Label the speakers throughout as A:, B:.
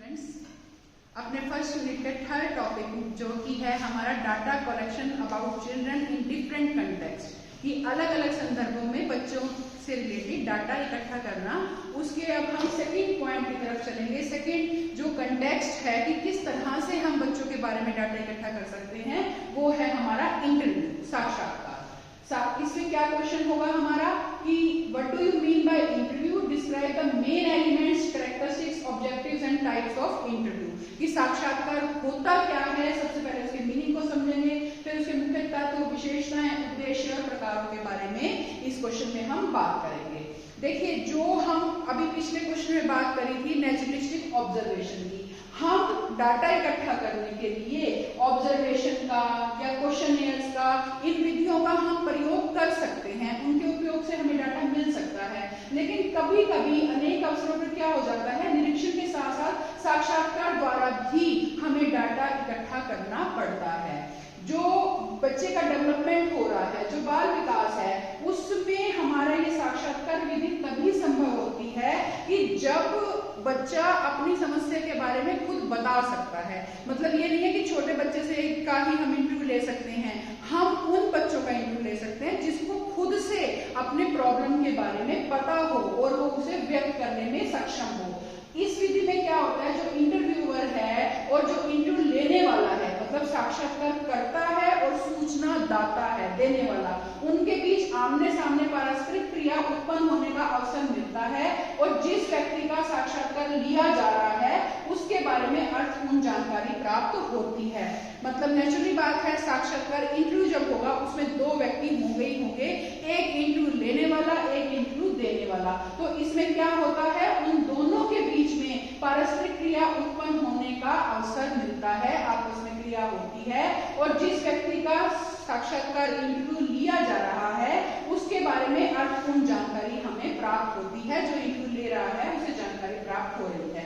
A: Students, अपने first unit के third topic जो कि है हमारा data collection about children in different context, कि अलग अलग संदर्भों में बच्चों से रिलेटेड डाटा इकट्ठा करना, उसके अब हम सेकंड पॉइंट की तरफ चलेंगे। सेकंड जो कंटेक्स्ट है कि किस तरह से हम बच्चों के बारे में डाटा इकट्ठा कर सकते हैं, वो है हमारा इंटरव्यू, साक्षात्कार। इसमें क्या क्वेश्चन होगा हमारा कि what do you mean by interview, describe the main elements, characteristics, objectives and types of interview. कि साक्षात्कार होता क्या है, सबसे पहले उसके मीनिंग को समझेंगे, फिर उसके मुख्य तत्व, विशेषताएं, उद्देश्य और प्रकारों के बारे में इस क्वेश्चन में हम बात करेंगे। देखिए, जो हम अभी पिछले क्वेश्चन में बात करी थी नेचुरलिस्टिक ऑब्जर्वेशन की, हम डाटा इकट्ठा करने के लिए ऑब्जर्वेशन का या क्वेश्चनियर्स का, इन विधियों का हम प्रयोग कर सकते हैं, उनके उपयोग से हमें डाटा मिल सकता है। लेकिन कभी कभी अनेक अवसरों पर क्या हो जाता है, निरीक्षण के साथ साथ साक्षात्कार द्वारा भी हमें डाटा इकट्ठा करना पड़ता है। जो बच्चे का डेवलपमेंट हो रहा है, जो बाल विकास है, उसमें हमारा ये साक्षात्कार विधि तभी संभव होती है कि जब बच्चा अपनी समस्या के बारे में खुद बता सकता है। मतलब ये नहीं है कि छोटे बच्चे से का ही हम इंटरव्यू ले सकते हैं, हम उन बच्चों का इंटरव्यू ले सकते हैं जिसको खुद से अपने प्रॉब्लम के बारे में पता हो और वो उसे व्यक्त करने में सक्षम हो। इस विधि में क्या होता है, जो इंटरव्यूअर है और जो इंटरव्यू लेने वाला है, मतलब साक्षात्कार करता है और सूचना दाता है, देने वाला, उनके बीच आमने सामने पारस्परिक क्रिया उत्पन्न होने का अवसर मिलता है और जिस व्यक्ति का साक्षात्कार लिया जा रहा है उसके बारे में अर्थपूर्ण जानकारी प्राप्त होती है। मतलब नेचुरली बात है, साक्षात्कार इंटरव्यू जब होगा उसमें दो व्यक्ति होंगे ही होंगे, एक इंटरव्यू लेने वाला, एक इंटरव्यू देने वाला। तो इसमें क्या होता है, उन दोनों के बीच में पारस्परिक क्रिया उत्पन्न होने का अवसर मिलता है, आपस में क्रिया होती है और जिस व्यक्ति का साक्षात्कार इंटरव्यू लिया जा रहा है उसके बारे में अर्थपूर्ण जानकारी हमें प्राप्त होती है, जो इंटरव्यू ले रहा है उसे जानकारी प्राप्त हो रही है।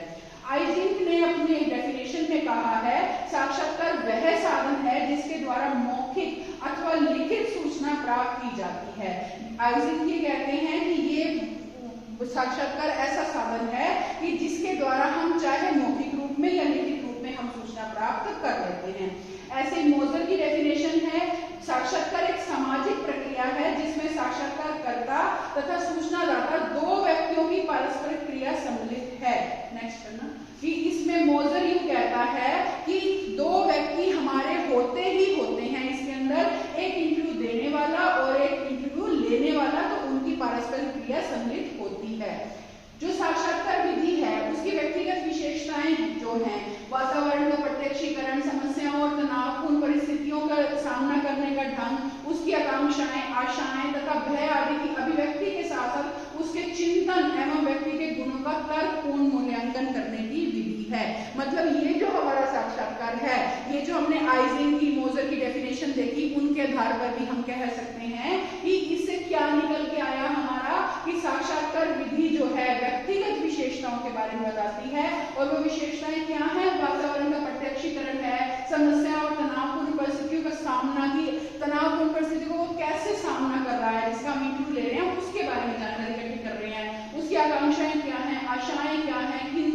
A: आइजिंक ने अपने डेफिनेशन में कहा है, साक्षात्कार वह साधन है जिसके द्वारा मौखिक अथवा लिखित सूचना प्राप्त की जाती है। आइजिंक ये कहते हैं कि ये साक्षात्कार ऐसा साधन है कि जिसके द्वारा हम चाहे मौखिक रूप में या लिखित रूप में हम सूचना प्राप्त कर लेते हैं। ऐसे मोजर की डेफिनेशन है, साक्षात्कार एक सामाजिक प्रक्रिया है जिसमें साक्षात्कारकर्ता तथा सूचनादाता दो व्यक्तियों की पारस्परिक क्रिया सम्मिलित है। नेक्स्ट करना कि इसमें मोजर यूं कहता है कि दो व्यक्ति हमारे होते ही होते हैं इसके अंदर, एक इंटरव्यू देने वाला और एक इंटरव्यू लेने वाला, तो उनकी पारस्परिक क्रिया सम्मिलित होती है। जो साक्षात्कार विधि है उसकी व्यक्तिगत विशेषताएं जो हैं, वातावरण का प्रत्यक्षीकरण, समस्याओं और तनावपूर्ण परिस्थितियों का सामना करने का ढंग, उसकी आकांक्षाएं, आशाएं तथा भय आदि की अभिव्यक्ति के साथ साथ उसके चिंतन एवं व्यक्ति के गुणों का तर्कपूर्ण मूल्यांकन करने की विधि है। मतलब ये जो हमारा साक्षात्कार है, ये जो हमने आइजिंक की, मोजर की डेफिनेशन देखी, उनके आधार पर भी हम कह सकते हैं कि इससे क्या निकल के आया हमारा, कि साक्षात्कार विधि जो है व्यक्तिगत विशेषताओं के बारे में बताती है और वो विशेषताएं क्या है, वातावरण का प्रत्यक्षीकरण है, समस्या और तनावपूर्ण परिस्थितियों का सामना, की तनावपूर्ण परिस्थितियों को कैसे सामना कर रहा है जिसका हम इंटरव्यू ले रहे हैं उसके बारे में जानकारी इकट्ठी कर रहे हैं, उसकी आकांक्षाएं क्या है, आशाएं क्या है, किन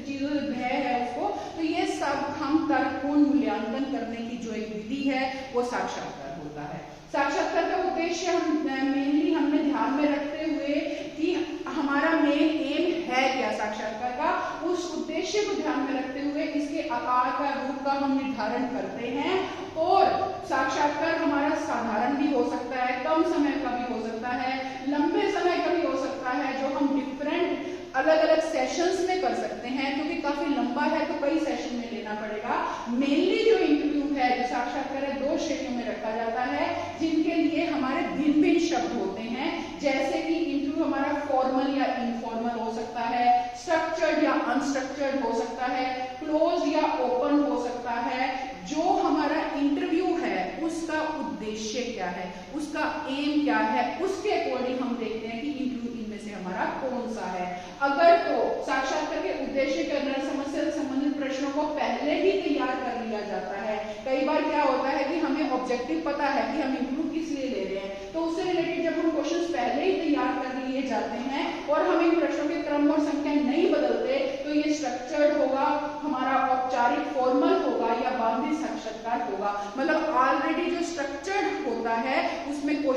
A: चीजों से भय है उसको, तो ये सब हम तर्कपूर्ण मूल्यांकन करने की जो एक विधि है वो साक्षात्कार होता है। साक्षात्कार का उद्देश्य मेनली हमने ध्यान में रखते हुए कि हमारा मेन एम है क्या साक्षात्कार का, उस उद्देश्य को ध्यान में रखते हुए इसके आकार का, रूप का हम निर्धारण करते हैं। और साक्षात्कार हमारा साधारण भी हो सकता है, कम समय का भी हो सकता है, लंबे समय का भी हो सकता है, जो हम डिफरेंट अलग अलग सेशंस में कर सकते हैं, क्योंकि काफी लंबा है तो कई सेशन में लेना पड़ेगा। मेनली जो इंटरव्यू है, जो साक्षात्कार है, दो श्रेणियों में रखा जाता है जिनके लिए हमारे भिन्न भिन्न शब्द होते हैं। जैसे कि इंटरव्यू हमारा फॉर्मल या इनफॉर्मल हो सकता है, स्ट्रक्चर्ड या अनस्ट्रक्चर्ड हो सकता है, क्लोज या ओपन हो सकता है। जो हमारा इंटरव्यू है उसका उद्देश्य क्या है, उसका एम क्या है, उसके अकॉर्डिंग हम देखते हैं कि इंटरव्यू इनमें से हमारा कौन सा है। अगर तो साक्षात्कार के उद्देश्य के अंदर समस्या से संबंधित प्रश्नों को पहले ही तैयार कर लिया जाता है। कई बार क्या होता है कि हमें ऑब्जेक्टिव पता है कि हम इंटरव्यू किस लिए ले रहे हैं, तो उससे रिलेटेड जब हम क्वेश्चंस पहले ही तैयार कर लिए जाते हैं और हम इन प्रश्नों के क्रम और संख्या नहीं बदलते, तो ये स्ट्रक्चर्ड होगा,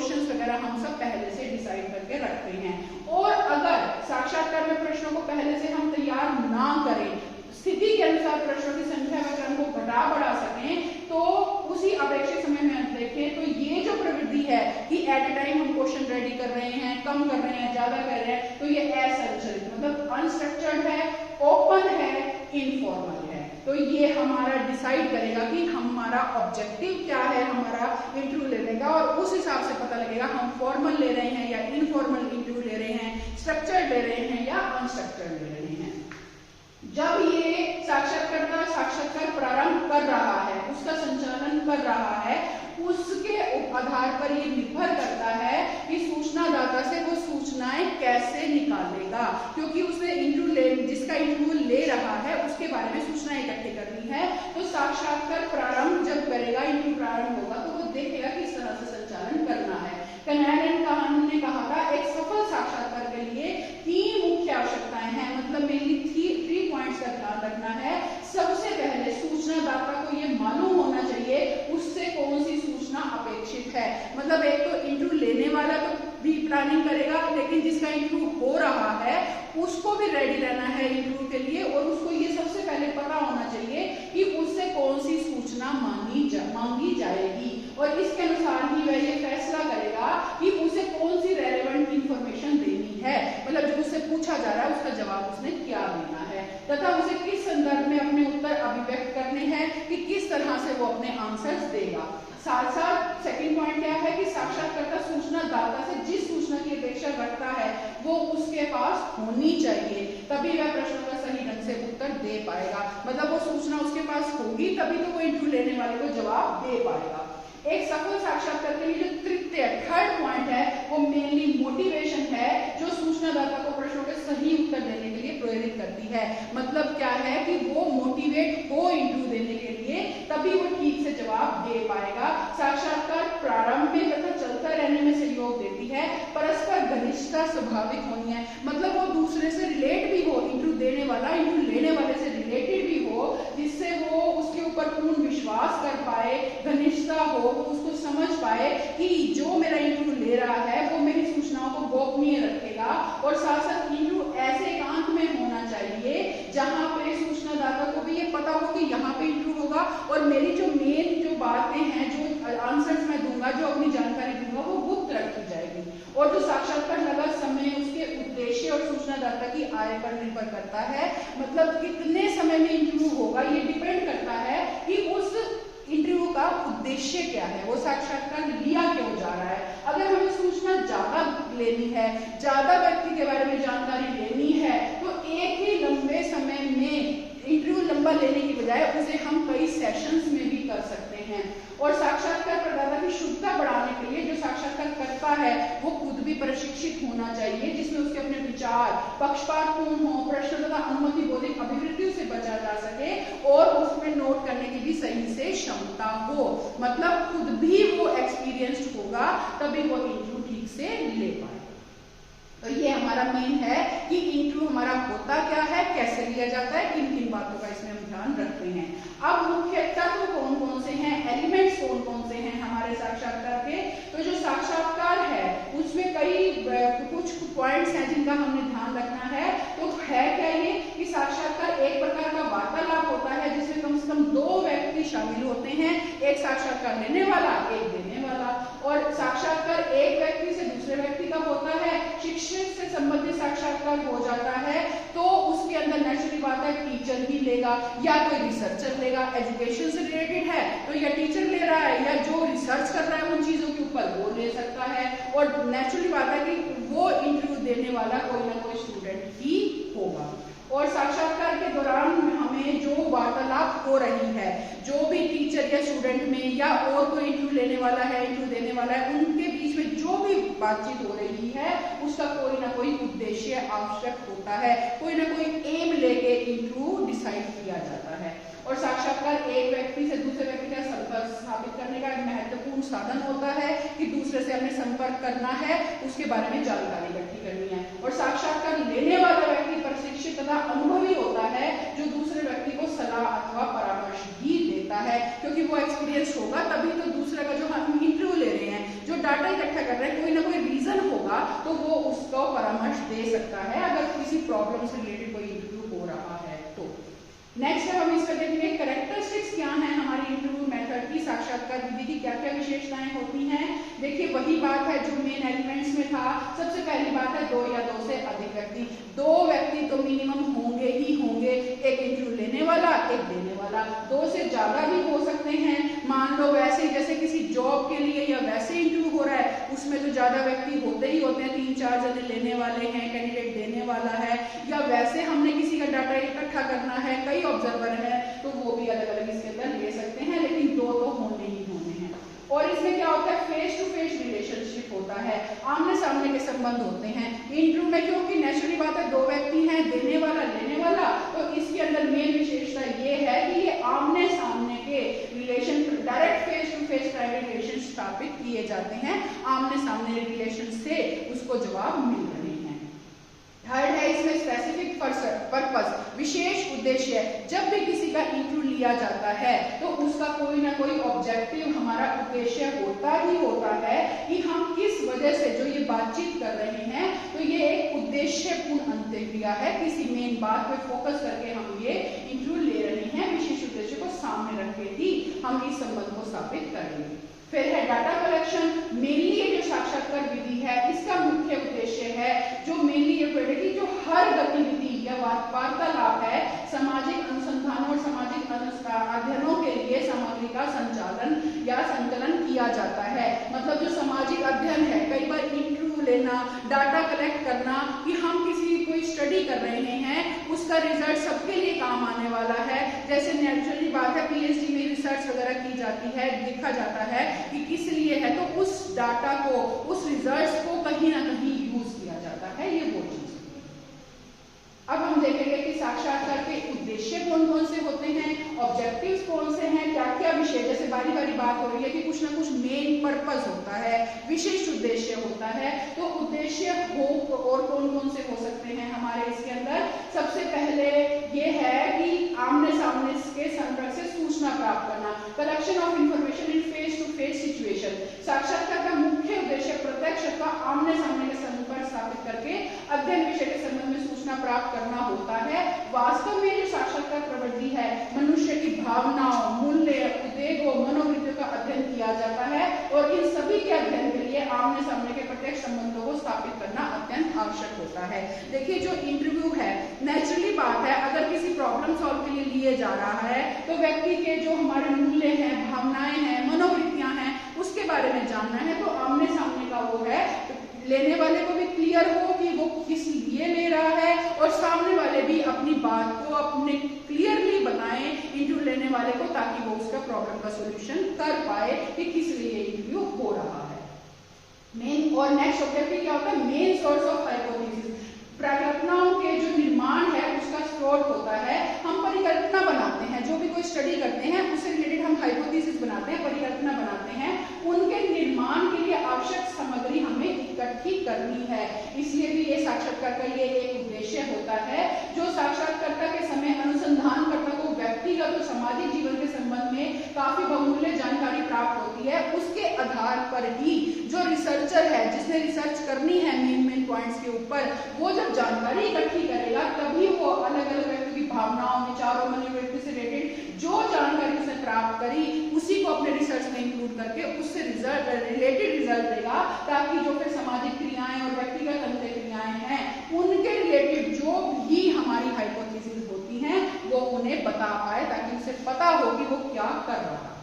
A: क्वेश्चंस वगैरह हम सब पहले से डिसाइड करके रखते हैं। और अगर साक्षात्कार में प्रश्नों को पहले से हम तैयार ना करें, स्थिति के अनुसार प्रश्नों की संख्या व क्रम को घटा बढ़ा सकें, तो उसी अपेक्षित समय में हम देखें तो ये जो प्रवृत्ति है कि एट ए टाइम हम क्वेश्चन रेडी कर रहे हैं, कम कर रहे हैं, ज्यादा कर रहे हैं, तो ये असंरचित मतलब अनस्ट्रक्चर्ड है, ओपन है, इनफॉर्मल है। तो ये हमारा डिसाइड करेगा कि हमारा ऑब्जेक्टिव क्या है हमारा इंटरव्यू लेने का, और उस हिसाब से पता लगेगा हम फॉर्मल ले रहे हैं या इनफॉर्मल इंटरव्यू ले रहे हैं, स्ट्रक्चर्ड ले रहे हैं या अनस्ट्रक्चर्ड ले रहे हैं। जब ये साक्षात्कारकर्ता साक्षात्कार प्रारंभ कर रहा है, उसका संचालन कर रहा है, उसके आधार पर ये निर्भर करता है कि सूचनादाता से वो सूचनाएं कैसे निकालेगा, क्योंकि उसने जिसका इंटरव्यू ले रहा है उसके बारे में सूचनाएं इकट्ठी करनी है। तो साक्षात्कार प्रारंभ जब करेगा, इंटरव्यू प्रारंभ होगा, तो वो देखेगा किस तरह से संचालन करना है। कनायन ने कहा था एक सफल साक्षात्कार के लिए 3 मुख्य आवश्यकताएं हैं, मतलब मेनली 3 पॉइंट्स का ध्यान रखना है। सबसे पहले सूचनादाता को ये मालूम होना चाहिए उससे कौन सी सूचना अपेक्षित है। मतलब एक तो इंटरव्यू लेने वाला तो भी प्लानिंग करेगा, लेकिन जिसका इंटरव्यू हो रहा है उसको भी रेडी रहना है इंटरव्यू के लिए, और उसको ये सबसे पहले पता होना चाहिए कि उससे कौन सी सूचना मांगी जाएगी, और इसके अनुसार ही वह ये फैसला करेगा कि उसे कौन सी रेलेवेंट इंफॉर्मेशन देनी है। मतलब जो उससे पूछा जा रहा है उसका जवाब उसने क्या देना है, तथा उसे किस संदर्भ में अपने उत्तर अभिव्यक्त करने हैं, कि किस तरह से वो अपने आंसर्स देगा। साथ साथ सेकंड पॉइंट क्या है कि साक्षात्कारकर्ता सूचनादाता से जिस सूचना की अपेक्षा रखता है वो उसके पास होनी चाहिए, तभी वह प्रश्नों का सही ढंग से उत्तर दे पाएगा। मतलब वो सूचना उसके पास होगी तभी तो वो इंटरव्यू लेने वाले को जवाब दे पाएगा। एक सफल साक्षात्कार के लिए जो तृतीय थर्ड पॉइंट है वो मेनली मोटिवेशन है, जो सूचनादाता को प्रश्नों के सही उत्तर देने के लिए प्रेरित करती है। मतलब क्या है कि वो मोटिवेट हो इंटरव्यू देने के लिए, तभी वो ठीक से जवाब दे पाएगा। साक्षात्कार प्रारंभ में तथा चलता रहने में सहयोग देती है। परस्पर घनिष्ठता स्वाभाविक होनी है, मतलब वो दूसरे से रिलेट भी हो, इंटरव्यू देने वाला इंटरव्यू लेने वाले से रिलेटेड भी हो, जिससे वो उसके ऊपर पूर्ण विश्वास कर पाए, घनिष्ठता हो, उसको समझ पाए कि जो मेरा इंटरव्यू ले रहा है वो मेरी सूचनाओं को गोपनीय रखेगा। और साथ साथ इंटरव्यू ऐसे एकांत में होना चाहिए जहां पे सूचनादाता को भी ये पता हो कि यहाँ पे इंटरव्यू होगा, और मेरी जो मेन जो बातें हैं, जो आंसर्स मैं दूंगा, जो अपनी जानकारी दूंगा, वो गुप्त रखी जाएगी। और जो साक्षात्कार लगा समय उसके उद्देश्य और सूचनादाता की आय पर निर्भर करता है। मतलब कितने समय में इंटरव्यू होगा ये डिपेंड करता है कि उस इंटरव्यू का उद्देश्य क्या है, वो साक्षात्कार लिया क्यों जा रहा है। अगर हमें सूचना ज्यादा लेनी है, ज्यादा व्यक्ति के बारे में जानकारी लेनी है, तो एक ही लंबे समय में इंटरव्यू लंबा लेने की बजाय उसे हम कई सेशंस में भी कर सकते हैं। और साक्षात्कार प्रदाता की शुद्धता बढ़ाने के लिए जो साक्षात्कार करता है वो खुद भी प्रशिक्षित होना चाहिए, जिसमें उसके अपने विचार पक्षपातपूर्ण हो, प्रश्न तथा अनुमति बोधिक अभिवृत्तियों से बचा जा सके, और उसमें नोट करने की भी सही से क्षमता हो। मतलब खुद भी वो एक्सपीरियंस्ड होगा, तभी वो इंटरव्यू ठीक से ले पाए। तो ये हमारा मेन है कि इंटरव्यू हमारा होता क्या है, कैसे लिया जाता है, किन किन बातों का इसमें हम ध्यान रखते हैं। अब मुख्य तत्व कौन कौन से हैं, एलिमेंट्स कौन कौन से हैं हमारे साक्षात्कार के। तो जो साक्षात्कार है उसमें कई कुछ पॉइंट्स हैं जिनका हमने ध्यान रखना है। तो है क्या ये कि साक्षात्कार एक प्रकार का वार्तालाप होता है जिसमें कम से कम 2 व्यक्ति शामिल होते हैं, एक साक्षात्कार लेने वाला, एक देने वाला। और साक्षात्कार एक व्यक्ति से दूसरे व्यक्ति का होता है। शिक्षक से संबंधित साक्षात्कार हो जाता है तो उसके अंदर नेचुरली बात है टीचर ही लेगा या कोई रिसर्चर लेगा। एजुकेशन से रिलेटेड है तो या टीचर ले रहा है या जो रिसर्च कर रहा है उन चीजों के ऊपर वो ले सकता है। और नेचुरली बात है कि वो इंटरव्यू देने वाला कोई ना कोई स्टूडेंट ही होगा। और साक्षात्कार के दौरान हमें जो वार्तालाप हो रही है, जो भी टीचर या स्टूडेंट में या और कोई इंटरव्यू लेने वाला है, इंटरव्यू देने वाला है, उनके बीच में जो भी बातचीत हो रही है उसका कोई ना कोई उद्देश्य आवश्यक होता है, कोई ना कोई एम लेके इंटरव्यू डिसाइड किया जाता है। और साक्षात्कार एक व्यक्ति से दूसरे व्यक्ति का संपर्क स्थापित करने का एक महत्वपूर्ण साधन होता है कि दूसरे से हमें संपर्क करना है, उसके बारे में जानकारी इकट्ठी करनी है। और साक्षात्कार लेने वाला व्यक्ति प्रशिक्षित तथा अनुभवी होता है जो दूसरे व्यक्ति को सलाह अथवा परामर्श भी देता है, क्योंकि वो एक्सपीरियंस होगा तभी तो दूसरे का जो हम इंटरव्यू ले रहे हैं, जो डाटा इकट्ठा कर रहे हैं तो वो उसको परामर्श दे सकता है अगर किसी प्रॉब्लम से रिलेटेड कोई इंटरव्यू हो रहा है तो। नेक्स्ट हम इस पर देखेंगे कैरेक्टरिस्टिक्स क्या है हमारी इंटरव्यू मेथड की, साक्षात्कार विधि की क्या क्या विशेषताएं होती हैं। देखिए वही बात है जो मेन एलिमेंट्स में था। सबसे पहली बात है 2 या 2 से अधिक व्यक्ति, 2 व्यक्ति तो मिनिमम होंगे ही होंगे, एक इंटरव्यू लेने वाला एक देने वाला। 2 से ज्यादा भी हो सकते हैं, मान लो वैसे जैसे किसी जॉब के लिए या वैसे इंटरव्यू हो रहा है उसमें तो ज्यादा व्यक्ति होते ही होते हैं, 3-4 जने लेने वाले हैं, कैंडिडेट देने वाला है, या वैसे हमने किसी का डाटा इकट्ठा करना है, कई ऑब्जर्वर है तो वो भी अलग अलग इसके अंदर ले सकते हैं, लेकिन 2 तो होने ही होने हैं। और इसमें क्या होता है, फेस टू फेस रिलेशनशिप होता है, आमने सामने के संबंध होते हैं इंटरव्यू में, क्योंकि नेचुरली बात है 2 व्यक्ति हैं, देने वाला लेने वाला, तो इसके अंदर मेन विशेषता ये है कि ये आमने सामने के relation, direct face to face private relation स्थापित किए जाते हैं, आमने सामने रिलेशन से उसको जवाब मिल रहे हैं। थर्ड है इसमें स्पेसिफिक पर्पस, विशेष उद्देश्य। जब भी किसी का इंटरव्यू लिया जाता है तो उसका कोई ना कोई ऑब्जेक्टिव, हमारा उद्देश्य होता ही होता है कि हम किस वजह से जो ये बातचीत कर रहे हैं, तो ये एक उद्देश्यपूर्ण अंतःक्रिया है, किसी मेन बात पे फोकस करके हम ये इंटरव्यू ले रहे हैं, विशेष उद्देश्य को सामने रख के ही हम इस संबंध को स्थापित करेंगे। फिर है डाटा कलेक्शन, मेनली ये जो साक्षात्कार विधि है इसका मुख्य उद्देश्य है, जो मेनली ये कि जो हर गतिविधि या वार्तालाप है, सामाजिक अनुसंधानों और सामाजिक अध्ययनों के लिए सामग्री का संचालन या संकलन किया जाता है। मतलब जो सामाजिक अध्ययन है, कई बार इंटरव्यू लेना, डाटा कलेक्ट करना कि हम किसी कोई स्टडी कर रहे हैं, उसका रिजल्ट सबके लिए काम आने वाला है। जैसे नेचुरली बात है पीएचडी में रिसर्च वगैरह की जाती है, देखा जाता है कि किस लिए है, तो उस डाटा को, उस रिजल्ट्स को कहीं ना कहीं यूज किया जाता है, ये वो चीज। अब हम देखेंगे कि साक्षात्कार के उद्देश्य कौन कौन से होते हैं, ऑब्जेक्टिव्स कौन से हैं, क्या क्या विषय, जैसे बारी बारी बात हो रही है कि कुछ ना कुछ मेन पर्पस होता है, विशिष्ट उद्देश्य होता है, तो उद्देश्य हो और कौन कौन से हो सकते हैं हमारे इसके अंदर। सबसे पहले ये है कि आमने सामने के संपर्क से सूचना प्राप्त करना, collection of information in face to face situation. साक्षात्कार का मुख्य उद्देश्य प्रत्यक्ष अथवा आमने सामने के संपर्क स्थापित करके अध्ययन विषय के संबंध में सूचना प्राप्त करना होता है। वास्तव में जो साक्षात्कार प्रवृत्ति है, मनुष्य की भावनाओं, मूल्य, उद्वेगों, मनोवृत्तियों का अध्ययन किया जाता है, और इन सभी के अध्ययन के लिए आमने सामने के प्रत्यक्ष संबंधों को स्थापित करना अत्यंत आवश्यक होता है। देखिए जो इंटरव्यू है, नेचुरली बात है अगर किसी प्रॉब्लम सॉल्व के लिए लिए जा रहा है तो व्यक्ति के जो हमारे मूल्य हैं, भावनाएं हैं, मनोवृत्तियां हैं, उसके बारे में जानना है, तो आमने सामने का वो है, लेने वाले को भी क्लियर हो कि वो किस लिए ले रहा है, और सामने वाले भी अपनी बात को अपने क्लियरली बताएं इंटरव्यू लेने वाले को, ताकि वो उसका प्रॉब्लम का सॉल्यूशन कर पाए कि किस लिए इंटरव्यू हो रहा है। मेन और नेक्स्ट ऑब्जेक्टिव क्या होता है, मेन सोर्स ऑफ हाइपोथेसिस, परिकल्पनाओं के जो निर्माण है उसका स्रोत होता है। हम परिकल्पना बनाते हैं, जो भी कोई स्टडी करते हैं उससे रिलेटेड हम हाइपोथेसिस बनाते हैं, परिकल्पना बनाते हैं, उनके निर्माण के लिए आवश्यक सामग्री हमें इकट्ठी करनी है। इसलिए भी ये साक्षात्कार का ये एक उद्देश्य होता है। जो साक्षात्कारता के समय अनुसंधानकर्ता को व्यक्तिगत और सामाजिक जीवन के संबंध में काफी बहुमूल्य जानकारी प्राप्त होती है, उसके आधार पर ही जो रिसर्चर है, जिसने रिसर्च करनी है मेन पॉइंट्स के ऊपर, वो जब जानकारी इकट्ठी करेगा तभी वो अलग अलग व्यक्ति की भावनाओं, विचारों, मनोवृत्ति से रिलेटेड जो जानकारी उसने प्राप्त करी उसी को अपने रिसर्च में इंक्लूड करके उससे रिलेटेड रिजल्ट देगा, ताकि जो फिर सामाजिक क्रियाएं और व्यक्तिगत अंतःक्रियाएं हैं उनके रिलेटेड जो भी हमारी हाइपोथेसिस होती हैं वो उन्हें बता पाए, ताकि उसे पता हो कि वो क्या कर रहा है।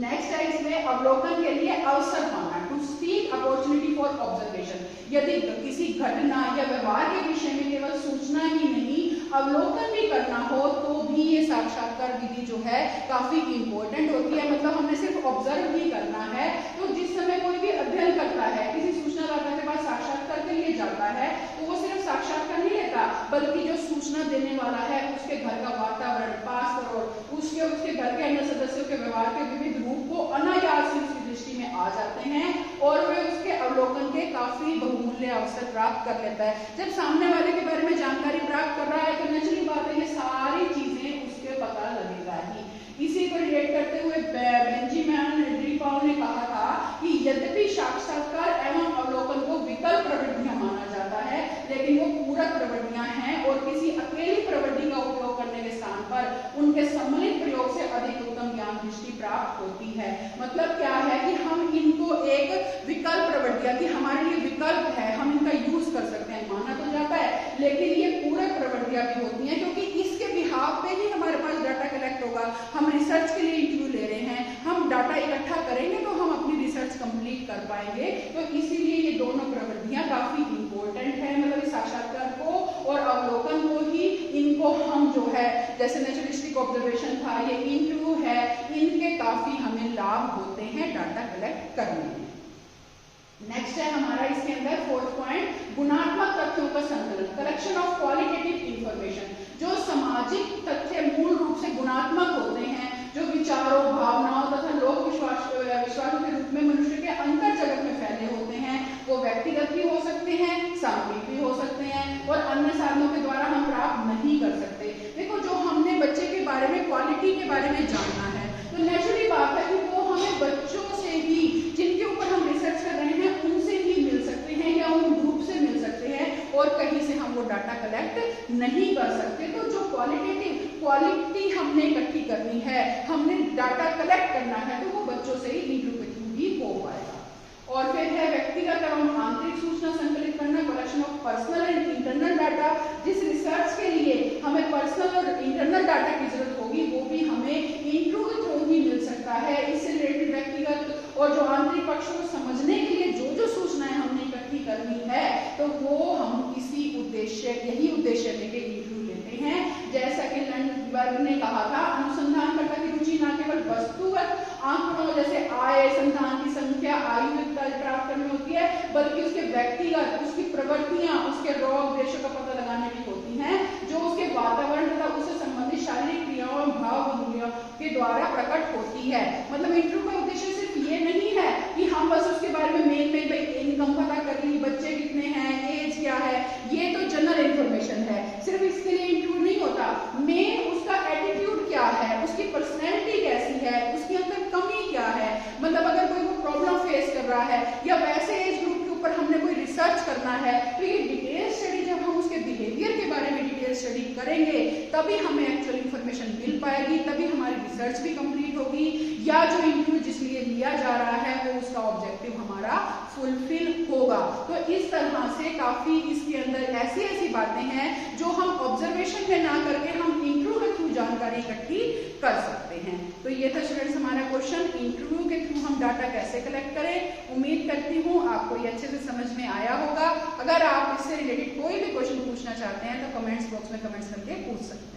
A: नेक्स्ट है इसमें अवलोकन के लिए अवसर पाना, to seek opportunity for observation. यदि किसी घटना या व्यवहार के विषय में केवल सूचना ही नहीं, अवलोकन भी करना हो तो भी ये साक्षात्कार विधि जो है काफी इंपॉर्टेंट होती है। मतलब हमने सिर्फ ऑब्जर्व ही करना है, तो जिस समय कोई भी अध्ययन करता है, किसी सूचनादाता के पास साक्षात्कार के लिए जाता है, तो वो सिर्फ साक्षात्कार नहीं लेता, बल्कि जो सूचना देने वाला है उसके घर का वातावरण, पास पड़ोस, उसके घर के अन्य सदस्यों के व्यवहार के विविध रूप को अनायास उसकी दृष्टि में आ जाते हैं, और वे उसके अवलोकन के काफी बहुमूल्य अवसर प्राप्त कर लेता है। जब सामने वाले के बारे में जानकारी प्राप्त कर रहा है तो नेचुरली बात है ये सारी चीजें उसके पता लगेगा ही। इसी को रिलेट करते हुए बेंजामिन ड्रीपाउ ने कहा था कि यद्यपि साक्षात्कार एवं अवलोकन पर उनके सम्मिलित प्रयोग से अधिक उत्तम ज्ञान दृष्टि प्राप्त होती है। मतलब क्या है कि हम इनको एक विकल्प प्रवृत्तियां कि हमारे लिए विकल्प है, हम इनका यूज कर सकते हैं, माना तो जाता है, लेकिन ये पूरक प्रवृत्तियां भी होती हैं क्योंकि इसके बिहाफ पे ही हमारे पास डाटा कलेक्ट होगा। हम रिसर्च के लिए इंटरव्यू ले रहे हैं, हम डाटा इकट्ठा करेंगे तो हम अपनी रिसर्च कंप्लीट कर पाएंगे। तो इसीलिए ये दोनों प्रवृत्तियां काफी इंपॉर्टेंट है, मतलब साक्षात्कार को और अवलोकन को ही, इनको हम जो है जैसे नेचुरलिस्टिक ऑब्जर्वेशन था, ये इंटरव्यू है, इनके काफी हमें लाभ होते हैं डाटा कलेक्ट करने में। नेक्स्ट है हमारा इसके अंदर फोर्थ पॉइंट, गुणात्मक तथ्यों का संकलन, कलेक्शन ऑफ क्वालिटेटिव इंफॉर्मेशन। जो सामाजिक तथ्य मूल रूप से गुणात्मक होते हैं, जो विचारों, भावनाओं तथा लोक विश्वासों के रूप में मनुष्य के अंतर जगत में फैले होते हैं, वो व्यक्तिगत भी हो सकते हैं, सामूहिक भी हो सकते हैं और अन्य साधनों के द्वारा हम प्राप्त नहीं कर सकते। देखो, जो हमने बच्चे के बारे में, क्वालिटी के बारे में जानना है, तो नेचुरली बात है कि वो हमें बच्चों से ही, जिनके ऊपर हम रिसर्च कर रहे हैं, उनसे ही मिल सकते हैं या उन ग्रुप से मिल सकते हैं और कहीं से हम वो डाटा कलेक्ट नहीं कर सकते। तो जो क्वालिटी हमने इकट्ठी करनी है, हमने डाटा कलेक्ट करना है, तो वो बच्चों से ही इंटरव्यू के थ्रू ही हो पाएगा। और फिर है व्यक्तिगत एवं आंतरिक सूचना संकलित करना, collection of personal and internal data. जिस रिसर्च के लिए हमें पर्सनल और इंटरनल डाटा की जरूरत होगी, वो भी हमें इंटरव्यू के थ्रू ही मिल सकता है। इससे रिलेटेड व्यक्तिगत और जो आंतरिक पक्षों को समझने के लिए जो जो सूचनाएं हमने इकट्ठी करनी है, तो वो हम इसी उद्देश्य, यही उद्देश्य लेके इंटरव्यू लेते हैं। जैसा कि लंडबर्ग ने कहा था, अनुसंधानकर्ता की रुचि न केवल वस्तुगत आंकड़ों जैसे आय, संतान की संख्या, आयु इत्यादि प्राप्त करनी होती है, बल्कि उसके व्यक्तिगत, उसकी प्रवृत्तियां, उसके रोग देशों का पता लगाने की होती हैं, जो उसके वातावरण तथा उससे संबंधित शारीरिक क्रियाओं और भाव मूल्यों के द्वारा प्रकट होती है। मतलब इंटरव्यू का उद्देश्य सिर्फ ये नहीं है कि हम बस उसके बारे में मेन इनकम पता कर ली, बच्चे कितने हैं, एज क्या है, ये तो जनरल इंफॉर्मेशन है, सिर्फ इसके लिए इंटरव्यू नहीं होता। मेन उसका एटीट्यूड क्या है, उसकी पर्सनैलिटी कैसी है, उसके अंदर कमी क्या है, मतलब अगर कोई वो प्रॉब्लम फेस कर रहा है या वैसे एज ग्रुप के ऊपर हमने कोई रिसर्च करना है, तो ये डिटेल स्टडी, जब हम उसके बिहेवियर के बारे में डिटेल स्टडी करेंगे, तभी हमें एक्चुअल इंफॉर्मेशन मिल पाएगी, तभी हमारी रिसर्च भी कंप्लीट होगी, या जो इंटरव्यू जिस लिए लिया जा रहा है वो उसका ऑब्जेक्टिव हमारा फुलफिल होगा। तो इस तरह से काफी इसके अंदर ऐसी ऐसी बातें हैं जो हम ऑब्जर्वेशन में ना करके हम इंटरव्यू के थ्रू जानकारी इकट्ठी कर सकते हैं। तो ये था स्टूडेंट्स हमारा क्वेश्चन, इंटरव्यू के थ्रू हम डाटा कैसे कलेक्ट करें। उम्मीद करती हूँ आपको ये अच्छे से समझ में आया होगा। अगर आप इससे रिलेटेड कोई भी क्वेश्चन पूछना चाहते हैं तो कमेंट्स बॉक्स में कमेंट्स करके पूछ सकते हैं।